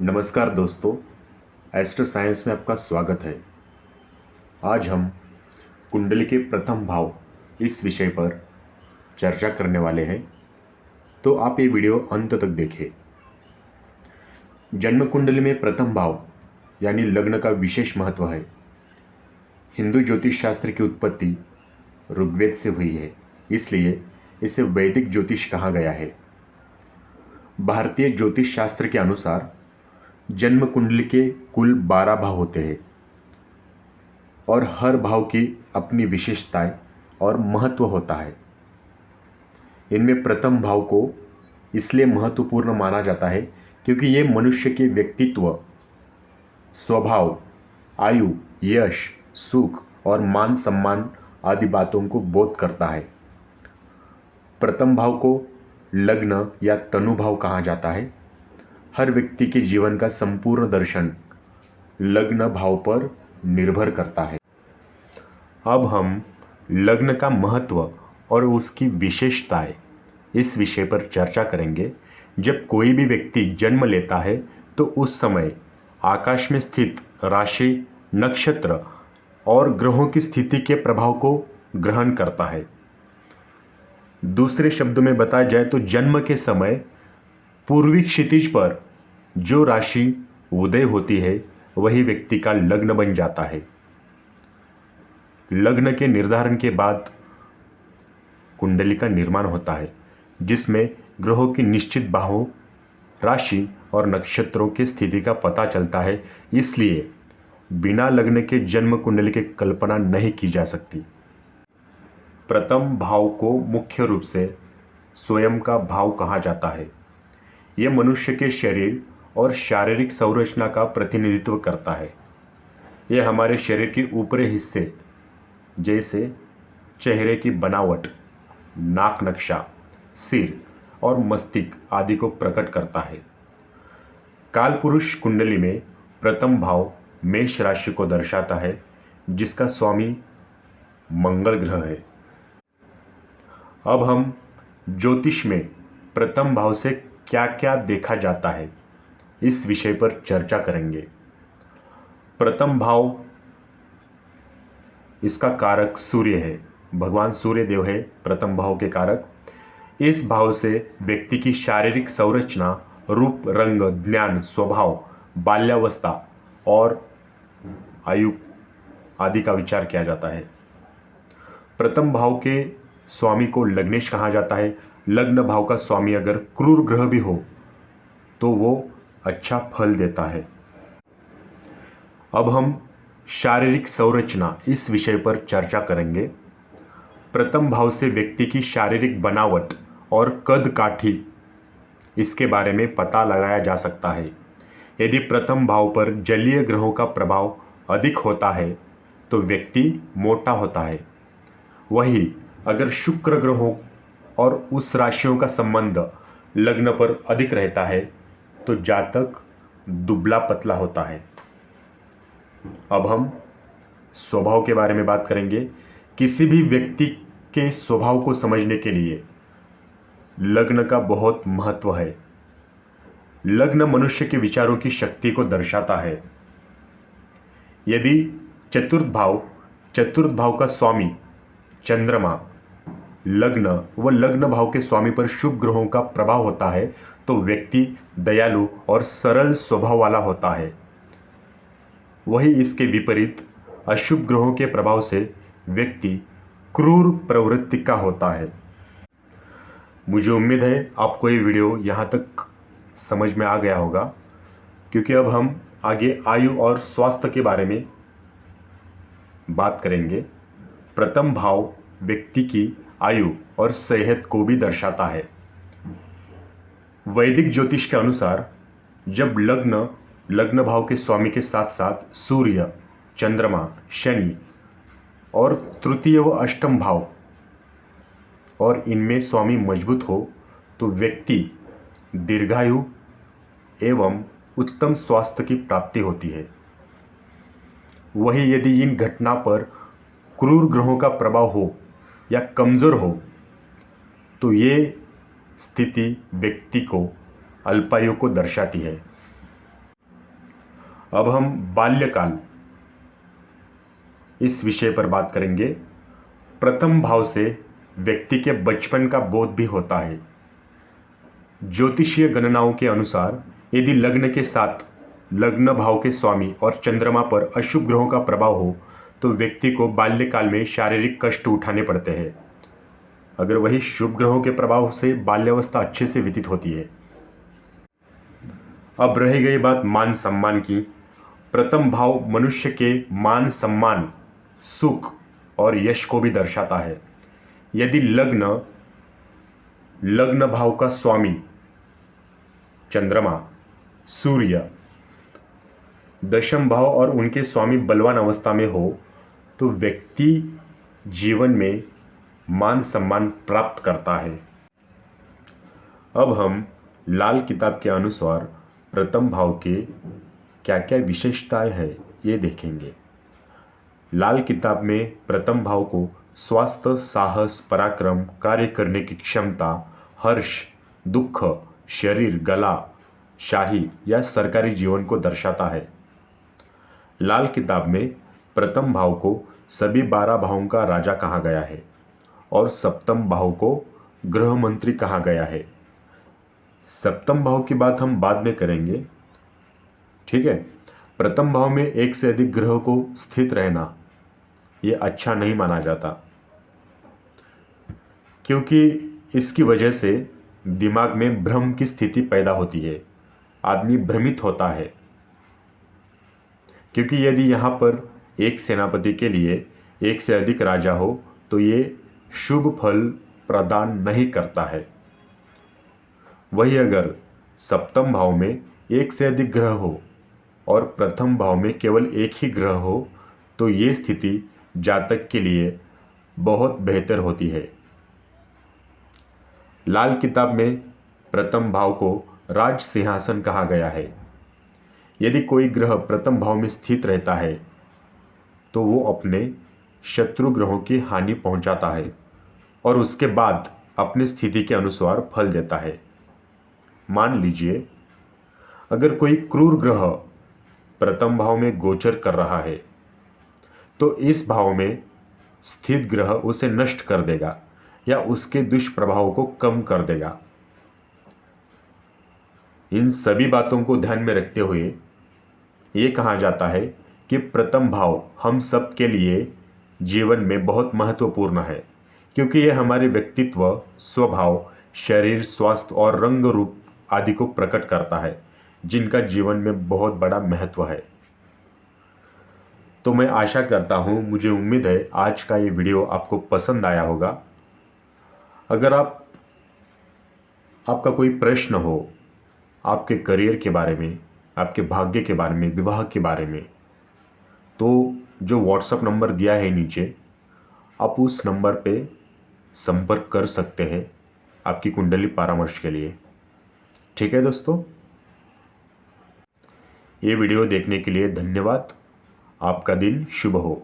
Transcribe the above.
नमस्कार दोस्तों, astro science में आपका स्वागत है। आज हम कुंडली के प्रथम भाव इस विषय पर चर्चा करने वाले हैं, तो आप ये वीडियो अंत तक देखें। जन्म कुंडली में प्रथम भाव यानी लग्न का विशेष महत्व है। हिंदू ज्योतिष शास्त्र की उत्पत्ति ऋग्वेद से हुई है, इसलिए इसे वैदिक ज्योतिष कहा गया है। भारतीय ज्योतिष शास्त्र के अनुसार जन्म कुंडली के कुल 12 भाव होते हैं और हर भाव की अपनी विशेषताएं और महत्व होता है। इनमें प्रथम भाव को इसलिए महत्वपूर्ण माना जाता है क्योंकि ये मनुष्य के व्यक्तित्व, स्वभाव, आयु, यश, सुख और मान सम्मान आदि बातों को बोध करता है। प्रथम भाव को लग्न या तनु भाव कहा जाता है। हर व्यक्ति के जीवन का संपूर्ण दर्शन लग्न भाव पर निर्भर करता है। अब हम लग्न का महत्व और उसकी विशेषताएं इस विषय पर चर्चा करेंगे। जब कोई भी व्यक्ति जन्म लेता है तो उस समय आकाश में स्थित राशि, नक्षत्र और ग्रहों की स्थिति के प्रभाव को ग्रहण करता है। दूसरे शब्दों में बताया जाए तो जन्म के समय पूर्वी क्षितिज पर जो राशि उदय होती है वही व्यक्ति का लग्न बन जाता है। लग्न के निर्धारण के बाद कुंडली का निर्माण होता है, जिसमें ग्रहों की निश्चित भावों, राशि और नक्षत्रों की स्थिति का पता चलता है। इसलिए बिना लग्न के जन्म कुंडली की कल्पना नहीं की जा सकती। प्रथम भाव को मुख्य रूप से स्वयं का भाव कहा जाता है। यह मनुष्य के शरीर और शारीरिक संरचना का प्रतिनिधित्व करता है। यह हमारे शरीर के ऊपरी हिस्से जैसे चेहरे की बनावट, नाक नक्शा, सिर और मस्तिष्क आदि को प्रकट करता है। कालपुरुष कुंडली में प्रथम भाव मेष राशि को दर्शाता है, जिसका स्वामी मंगल ग्रह है। अब हम ज्योतिष में प्रथम भाव से क्या क्या देखा जाता है इस विषय पर चर्चा करेंगे। प्रथम भाव, इसका कारक सूर्य है। भगवान सूर्य देव है प्रथम भाव के कारक। इस भाव से व्यक्ति की शारीरिक संरचना, रूप, रंग, ज्ञान, स्वभाव, बाल्यावस्था और आयु आदि का विचार किया जाता है। प्रथम भाव के स्वामी को लग्नेश कहा जाता है। लग्न भाव का स्वामी अगर क्रूर ग्रह भी हो तो वो अच्छा फल देता है। अब हम शारीरिक संरचना इस विषय पर चर्चा करेंगे। प्रथम भाव से व्यक्ति की शारीरिक बनावट और कद काठी, इसके बारे में पता लगाया जा सकता है। यदि प्रथम भाव पर जलीय ग्रहों का प्रभाव अधिक होता है तो व्यक्ति मोटा होता है। वही अगर शुक्र ग्रहों और उस राशियों का संबंध लग्न पर अधिक रहता है तो जातक दुबला पतला होता है। अब हम स्वभाव के बारे में बात करेंगे। किसी भी व्यक्ति के स्वभाव को समझने के लिए लग्न का बहुत महत्व है। लग्न मनुष्य के विचारों की शक्ति को दर्शाता है। यदि चतुर्थ भाव का स्वामी चंद्रमा लग्न व लग्न भाव के स्वामी पर शुभ ग्रहों का प्रभाव होता है तो व्यक्ति दयालु और सरल स्वभाव वाला होता है। वही इसके विपरीत अशुभ ग्रहों के प्रभाव से व्यक्ति क्रूर प्रवृत्ति का होता है। मुझे उम्मीद है आपको ये वीडियो यहाँ तक समझ में आ गया होगा, क्योंकि अब हम आगे आयु और स्वास्थ्य के बारे में बात करेंगे। प्रथम भाव व्यक्ति की आयु और सेहत को भी दर्शाता है। वैदिक ज्योतिष के अनुसार जब लग्न भाव के स्वामी के साथ साथ सूर्य, चंद्रमा, शनि और तृतीय व अष्टम भाव और इनमें स्वामी मजबूत हो तो व्यक्ति दीर्घायु एवं उत्तम स्वास्थ्य की प्राप्ति होती है। वही यदि इन घटना पर क्रूर ग्रहों का प्रभाव हो या कमज़ोर हो तो ये स्थिति व्यक्ति को अल्पायु को दर्शाती है। अब हम बाल्यकाल इस विषय पर बात करेंगे। प्रथम भाव से व्यक्ति के बचपन का बोध भी होता है। ज्योतिषीय गणनाओं के अनुसार यदि लग्न के साथ लग्न भाव के स्वामी और चंद्रमा पर अशुभ ग्रहों का प्रभाव हो तो व्यक्ति को बाल्यकाल में शारीरिक कष्ट उठाने पड़ते हैं। अगर वही शुभ ग्रहों के प्रभाव से बाल्यावस्था अच्छे से व्यतीत होती है। अब रह गई बात मान सम्मान की। प्रथम भाव मनुष्य के मान सम्मान, सुख और यश को भी दर्शाता है। यदि लग्न भाव का स्वामी चंद्रमा, सूर्य दशम भाव और उनके स्वामी बलवान अवस्था में हो तो व्यक्ति जीवन में मान सम्मान प्राप्त करता है। अब हम लाल किताब के अनुसार प्रथम भाव के क्या क्या विशेषताएं हैं ये देखेंगे। लाल किताब में प्रथम भाव को स्वास्थ्य, साहस, पराक्रम, कार्य करने की क्षमता, हर्ष, दुख, शरीर, गला, शाही या सरकारी जीवन को दर्शाता है। लाल किताब में प्रथम भाव को सभी 12 भावों का राजा कहा गया है और सप्तम भाव को गृह मंत्री कहा गया है। सप्तम भाव की बात हम बाद में करेंगे, ठीक है। प्रथम भाव में एक से अधिक ग्रह को स्थित रहना ये अच्छा नहीं माना जाता, क्योंकि इसकी वजह से दिमाग में भ्रम की स्थिति पैदा होती है, आदमी भ्रमित होता है। क्योंकि यदि यहाँ पर एक सेनापति के लिए एक से अधिक राजा हो तो ये शुभ फल प्रदान नहीं करता है। वही अगर सप्तम भाव में एक से अधिक ग्रह हो और प्रथम भाव में केवल एक ही ग्रह हो तो ये स्थिति जातक के लिए बहुत बेहतर होती है। लाल किताब में प्रथम भाव को राज सिंहासन कहा गया है। यदि कोई ग्रह प्रथम भाव में स्थित रहता है तो वो अपने शत्रु ग्रहों की हानि पहुंचाता है और उसके बाद अपनी स्थिति के अनुसार फल देता है। मान लीजिए अगर कोई क्रूर ग्रह प्रथम भाव में गोचर कर रहा है तो इस भाव में स्थित ग्रह उसे नष्ट कर देगा या उसके दुष्प्रभावों को कम कर देगा। इन सभी बातों को ध्यान में रखते हुए ये कहा जाता है कि प्रथम भाव हम सब के लिए जीवन में बहुत महत्वपूर्ण है, क्योंकि यह हमारे व्यक्तित्व, स्वभाव, शरीर, स्वास्थ्य और रंग रूप आदि को प्रकट करता है, जिनका जीवन में बहुत बड़ा महत्व है। तो मैं आशा करता हूँ, मुझे उम्मीद है आज का ये वीडियो आपको पसंद आया होगा। अगर आपका कोई प्रश्न हो आपके करियर के बारे में, आपके भाग्य के बारे में, विवाह के बारे में, तो जो व्हाट्सएप नंबर दिया है नीचे, आप उस नंबर पे संपर्क कर सकते हैं आपकी कुंडली परामर्श के लिए। ठीक है दोस्तों, ये वीडियो देखने के लिए धन्यवाद। आपका दिन शुभ हो।